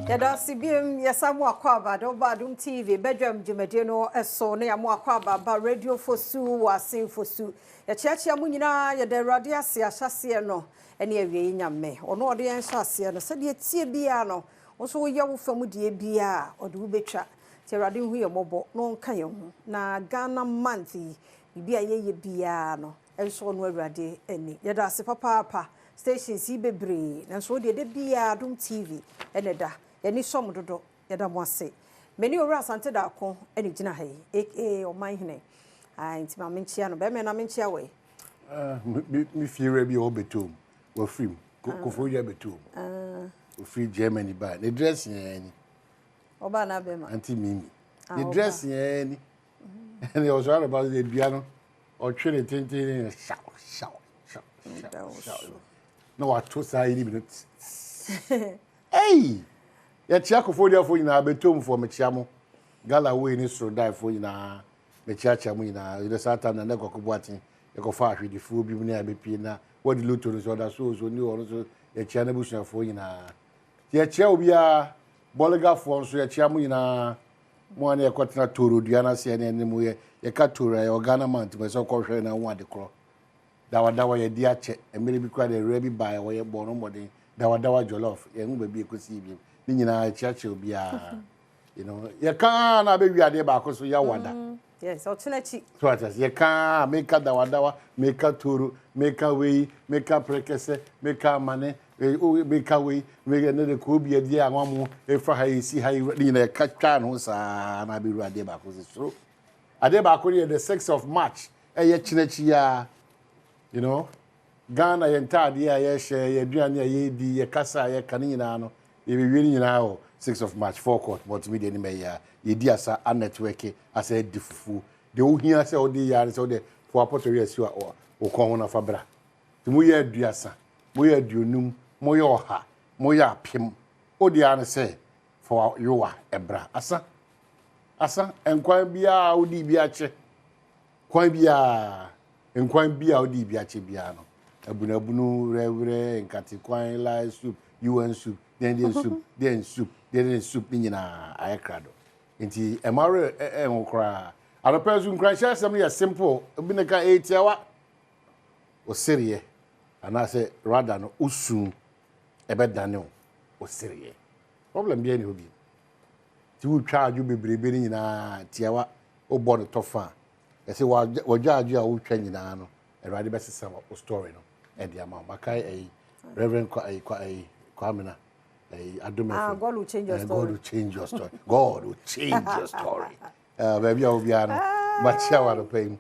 Yada CBM yasamu akwaba do Badwam TV Badwam dwumade no eso na yamu akwaba ba radio fosu wasin fosu ya chiachia mu nyina ya da radio ase ahyase no ene awie nyame ono ode yan hyase no se de tie bia no wo ye wo famu de bia ode wo betwa ti radio hu ye mobo no nka ye hu na Ghana month bia ye bia no enso no awurade eni yada ase papa stations yi bebre na so de bia Adom TV ene da yani som dodo yada mo ase meni owura asante da ko eni gina ha yi o man hene ai nti ma menchia no be me na menchia we mi fiere bi o betom wo film ko fo ya betom o free Germany ba the dress yen oba na be ma anti mimi the dress yen and he was all about the piano or training tintin shout no what to say minutes hey ya chiako fo dia fo nyina betom fo mechiamo gala we ni so die fo nyina mechiacha mu nyina the satan na nekoko boatin e ko fa ahwedi fo bi mu na bepi na what the lotto so da so ni ono so ya chia na busu fo nyina ya chia obi a bolega fo so ya chia mu nyina mo na e kwatena toro dua na se ne mu ye ka toro ya Ghana mount me so ko hwe na wo adekro dawa ye di ache emere bi kwa de rebi ba ye wo ye bo no modern dawa jollof ye hu ba bi ekosi bi ni nyina chiache obi a you know ye ka na be wiade ba ko so ya wada yes o tunachi so atas ye ka make dawa make toro make we make prekese make mane make we make na de ko bi adi anwamu e fra ha isi ha ni nyina ka twa no sa na be wiade ba ko so ade ba ko the 6th of March ye chinachi ya you know Ghana yentade ya ye hye ye duane ya ye di ye kasa ye kan nyina no ye be wi nyina o 6th of March forecourt multimedia ni me ya ye di asa a network asa di fufu de o hia se o di ya se o de for apoto we asi o kon ho na fa bra ti mu ye aduasa mu ye aduonum mu ye oha mu ye apem o di an se for yowa ebra asa enkwan bia o di bia che kwan bia enkwan bia o di bia che bia no abunabunu rewre nkati kwan la soup UN soup then soup ni nyina ayakrado nti emare enkra alopezu nkran sha sem ya simple bi ne ka etiawa o serie ana se rather no usun ebedane o serie problem bi ani obi ti u charge bebrebe ni nyina tiawa o bo no tofa ese wajaju a wo twa nyina no erade be sesa o story no e dia ma makai reverend Kwamina Adom God will change your story. God will change your story. God will change your story. Baby I will be ano machia wa pay.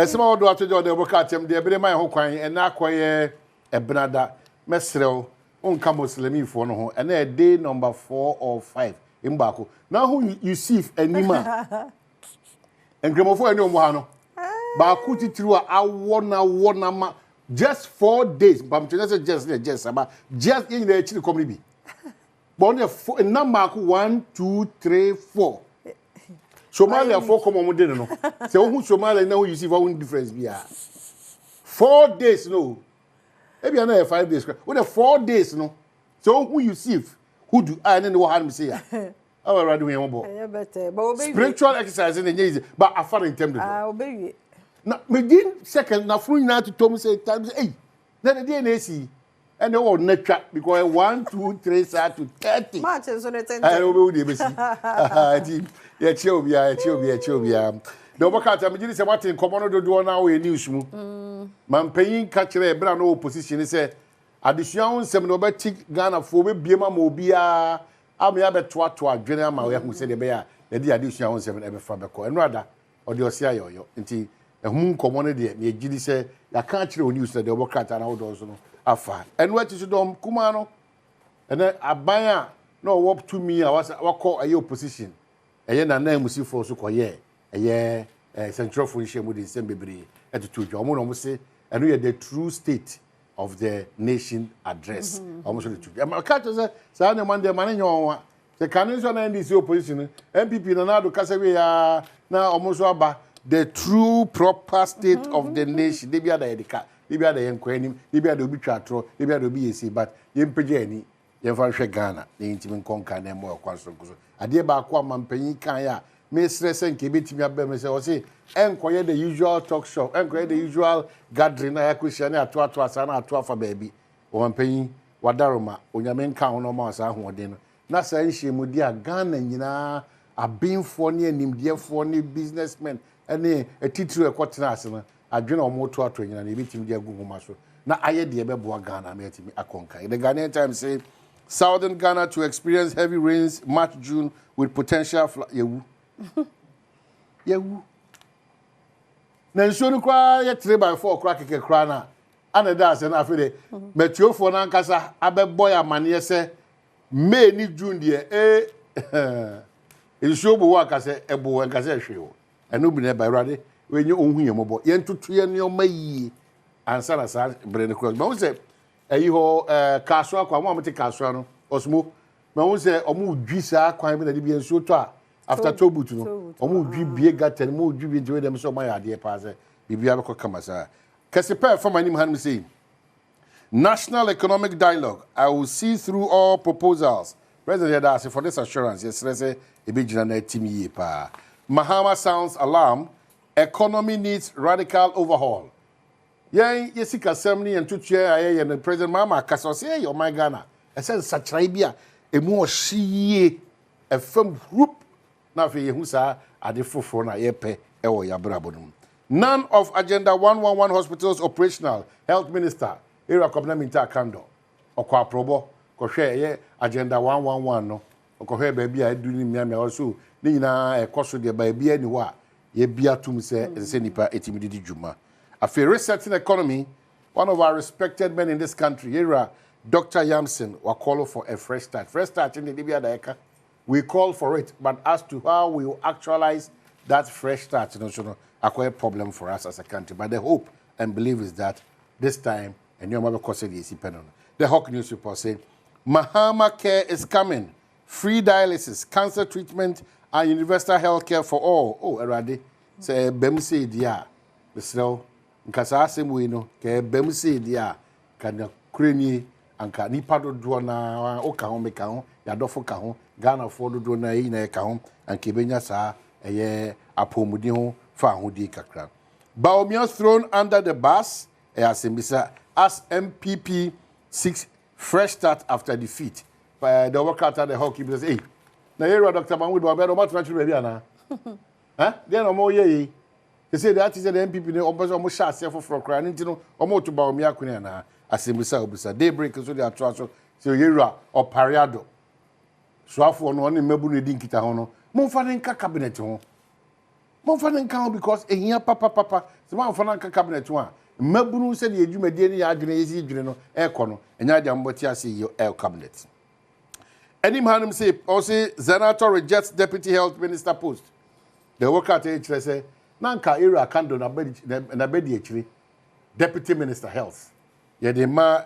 Some of do atojo de bokatem de be man ho kwan e na akoye ebenada mesrew onka muslimi fo no ho e na day number 4 or 5 imbako. Now who you see anima Nkrumah eni omo ha no ba ku titiru a wona ma just 4 days bam just about just in the chili community but on number 1 2 3 4 Somalia 4 come on dey no say who Somalia now you see one difference be 4 days no maybe na 5 days with the 4 days no so who you see who do I know what me say ya our radio we mo spiritual exercise in the easy but afar in term obey na begin second na fru nyina to tom say time say hey na the dey na esi and all natwa because 1 2 3 start to 30 match so the 10 I obe dey be see ati ye che obia do bokata me gidi say Martin komono dodo na we news mu mampanyin ka kire bra no opposition say adesua nsem no be tik Ghana fo be biema ma obia amia be toato adwene ama we hu say de be ya na di adesua nsem e be fa be ko enu ada ode osia yoyo nti ehum komono de me gidi say ya ka kire o news de bokata na wodo so no afa enu ati so dom kuma no ene abanya no work to me awako aye opposition eye na na musifo so koye eye central for shemu de sembebere etutu dwo mo no mo se enu ye the true state of the nation address almost the truth am ka to say sa na man de man nyon the canadian na ndc opposition MPP na do kasa we ya na almost aba the true proper state of the nation they be ada edika they be ada yenkwanim they be ada obi twatro they be ada obi yesi but yempeje ani yɛmfa hwɛ Ghana na yɛntimi nkɔnka na mo akwa so adeɛ ba akwa mampanyi kan ya me stress nke betimi abem say o say enkoye the usual talk show enkoye the usual gathering na yakohia na ato asa na ato afa baabi o mampanyi wadaroma onyame nka ho no ma asa ahoɔden no na sa nhyiemudi a Ghana nyina abinfo ne animdiefo ne businessmen ene atitiri ekotena ase no adwena omo to ato nyina na ebetimi de agu homa so na aye de beboa Ghana ma yetimi akonka the Ghanaian Times say southern Ghana to experience heavy rains March June with potential yewu yewu na nsuo no kwa ye 3x4 kra keke kra na ana da ase na afede metiofo na nkasa abebo ya mane se May ni June de nsuo bo wa kase ebo nkasa hwe eno bi na ba Awurade we nye ohun yemobo ye ntutu ye ne omayi ansa na sa brand cross ma wo se eyi ho kaso akwa mo amete kaso no osmo ma wo se omo dwi sa kwan bi na de bi nsuo to a after tobutu no omo dwi bie gaten mo dwi bi de dem so ma ya de pa se bibia be kokama sa kase pa for manim han say national economic dialogue I will see through all proposals president Yada for this assurance yes say e be gina na team yi pa Mahama sounds alarm economy needs radical overhaul yen yesika semni entutu aye the president Mama kasa say your my Ghana esen sachrai bia emu o hyiye efam group na fe yehu sa ade foforo na yepe ewo yabrabodum none of agenda 111 hospitals operational health minister era kobna minta kando okwa aprobo ko hwe ye agenda 111 no ko hwe ba bia edu ni miamia also ni nyina ekoso de ba bia ni ho a ye bia tum se nipa etimidi djuma afi resetting economy one of our respected men in this country era Dr. Yamson will call for a fresh start. Fresh start in the Libya Daika. We call for it, but as to how we will actualize that fresh start, a quite problem for us as a country. But the hope and belief is that this time, and your mother caused the Hawk News report saying, Mahama care is coming. Free dialysis, cancer treatment, and universal health care for all. Oh, Eradi, say Bemsi dia, the snow, Nkasa Semuino, ke Bemsi dia, can crane. Anka nipa do na oka ho meka ho ya dofo ka ho Ghana fo do na yi na ka ho anka benya sa eye apomudi ho fa ho di kakra Baumia thrown under the bus asembisa as MPP 6 fresh start after defeat the workout at the hockey because hey na here Dr. Mahmoud wa be do match ready ana then o mo ye they say that is the MPP ne oboso mo sha se for kra ntino o mo to Baumia kuni ana asembisa obisa daybreak so dey atraso so yera opariado so afo no ne mabu ne di nkita ho no momfa ne nka cabinet ho momfa ne nka ho because ehia papa so momfa ne nka cabinet ho a mabu no se de adwumadie ne ya adwene yesi adwene no ekọ no enya de amboti ase yo cabinet enim hanum say also Senator rejects deputy health minister post the worker tell say nanka era kando na bedi akiri deputy minister health the ma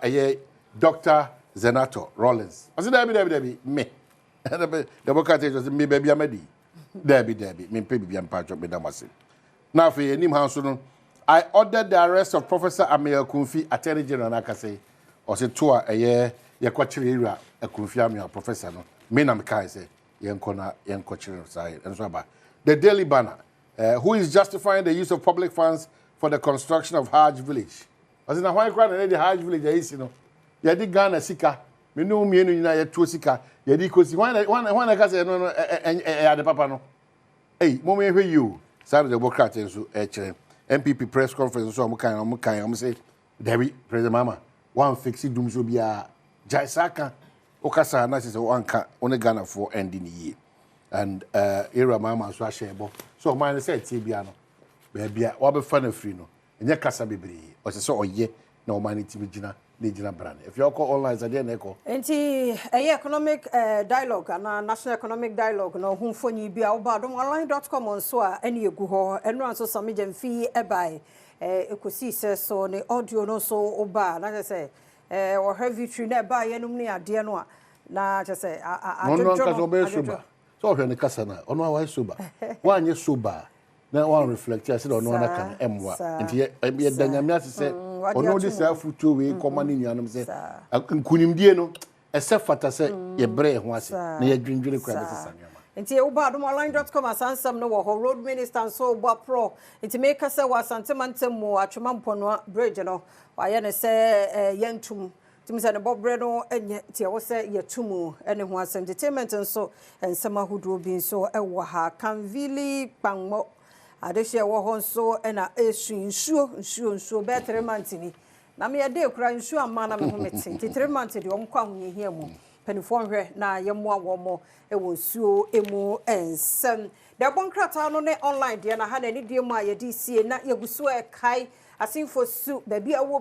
Dr. Zenato Rollins. I said, Debbie, me. The book just me, baby, Amadi. Debbie, me, baby, and patch up with Damasi. Now, for your name, I ordered the arrest of Professor Amir Kunfi, Attorney General Nakase, or say, tour a year, your quatriera, a Kunfiamia professor. Menam Kai say, Yankona, Yankocher side, and so about. The Daily Banner, who is justifying the use of public funds for the construction of Hajj Village. As in a white crowd and the Hajj village is, Yadi Ghana Sika, me no me no ya two Sika, Yadi Kosi, one I can say, no, the papa no. Hey, moment for you, Saturday the Democrat and so, MPP press conference, so I'm say, Debbie, President Mama, one fixed doom should be a Jaisaka, Okasa, and that is one only Ghana for ending the year. And era Mama, so I share, so mine said, Tibiano, baby, what be fun free no. And your casa baby, or so ye, no money to be Gina, Legina brand. If you call online, I didn't echo. And economic dialogue and national economic dialogue, no, whom for you be our Badwam on so any go and run so some agent fee by a could says so the audio no so oba, like I say, or heavy tree nearby enumnia dear no. Now just say, I don't know. So when the Cassana, on my wife sober. One year sober. Now one reflect, I said, on one can M1. And yet, I be a Danyamia said, or no, this self to we command in Yanam say, Kunim Dieno, ese fata se ye bre ho ase na ye dwendwene kwa besesa nyama nti wo ba adomonline.com asansam no wo ho road minister so bo pro nti make say wa santemantam mu atwema mpono bridge no wa ye ne se yantum timi se ne bobre no enye ti wo se yetumu ene ho asem entertainment nso ensema hudo bi nso ewo ha kanvili kpanmo adehye wo ho nso ena esu nsuo be 3 months ni na me de kura nsuo ama na me ho meti nti 3 months de omkwa hoyehia mu penifo hwe na yemo awomo ewo nsuo emu ensem de bonkrata no ne online de na ha na ni de mu ayedi sie na yeguso e kai asinfo su baby awo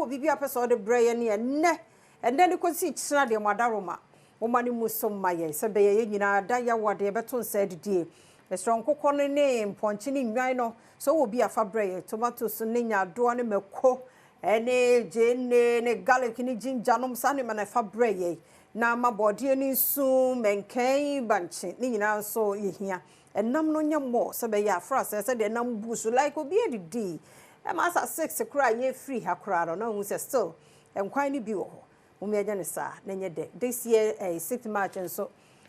bibia person de breye ne enne ne kosi kyina de madaroma wo mani musom maye se be ye nyina da ya wode beto nsa didie esron kokko ne mponche ne nwan no so wo bi afa breye tomatoes ne nya do ne meko ene jenne ne garlic ne ginger no msa ne na fa breye na mabodie ni su menkan banche ne nyina nso yehia enam no nyamo se be ya afra se de enam busu like obi edidi masa 6 kura ye free ha kura no hu se still enkwan ni bi wo ho mumia agya ne sa na nye de this year 6 March nso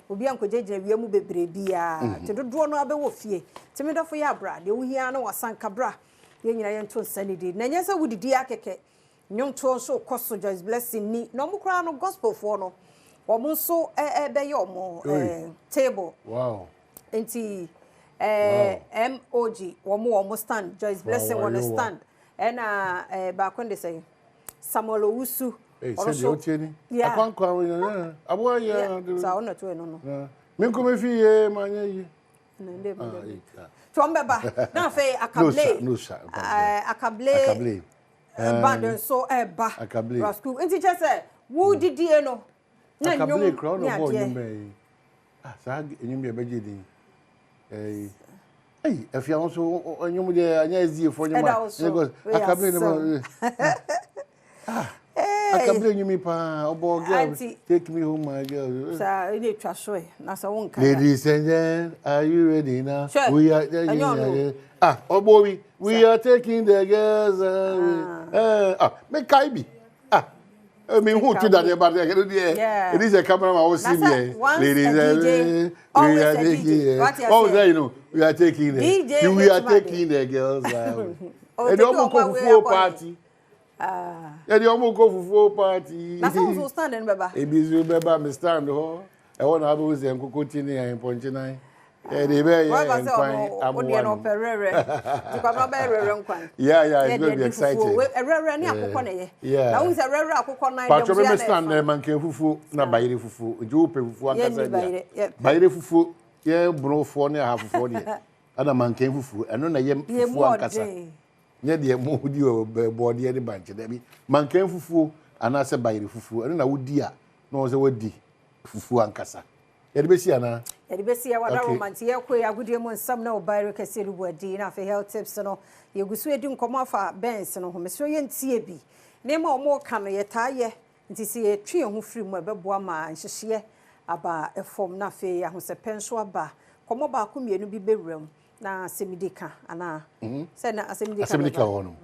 obi ankogegina wiamu bebre bia te dodo no abewo fie te medofo ya bra de wo hia na wasanka bra ye nyina ye nto sanidi na nye se wudidi akeke nyonto nso koso Joyce Blessing ni no mu kura no gospel fo no omo nso be ye omo table wow enti MOG womo stand Joyce Blessing on stand and ba konde say Samuel Owusu say o tieni akwankwa abo ya sa ona to no me nko fi ye manya yi tombeba na fe akable band so ba rasku enti che say wo didie no na nyom akable no bo nyom sa enyum ye beje hey, if you also nyom de anya ezie fo nyama akable no akable nyumi pa obo girl take me home my girl sa ine twa so na sa won kan ladies and gentlemen are you ready now we are obo we are taking the girls make kai bi I mean, who to that about it is a cameraman who see me. Ladies and gentlemen, we are taking the girls out. And you almost go for party. And you almost go for party. That's also standing, Baba. A busy Baba, me stand. I want to have a and continue and punching. Yeah, it's going to be exciting. Yeah. Now is a rare akoko but you remember stand there man can fufu na bayire fufu. You pay fufu akasa dia. Bayire fufu ye bro for na half for dia. Ana man can fufu eno na ye fufu akasa. Nye de mo di o body de banche da bi. Man can fufu ana se bayire fufu eno na wodi a no se wodi fufu ankasa. Yedibesi ana yedibesi ya wada romanti ye kwe agudie mo nsam na obairo kese ruwadi na fe health tips no yegusu edi nkomo afa bens no ho mesro ye ntie bi nema omo ka no yetaye nti se yetwe ho firi mu ebeboa ma nhyehyeye aba efom na fe ya ho se penso aba komo ba ko mienu bi bewram na semidika ana se na asemidika wono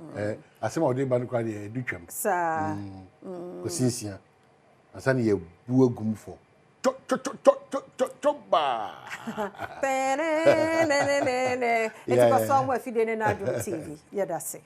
asema odi ba no kwa de edutwam sa osinsia asani ye buagum fo Choba. It's a song with Adom TV. Yeah, that's it.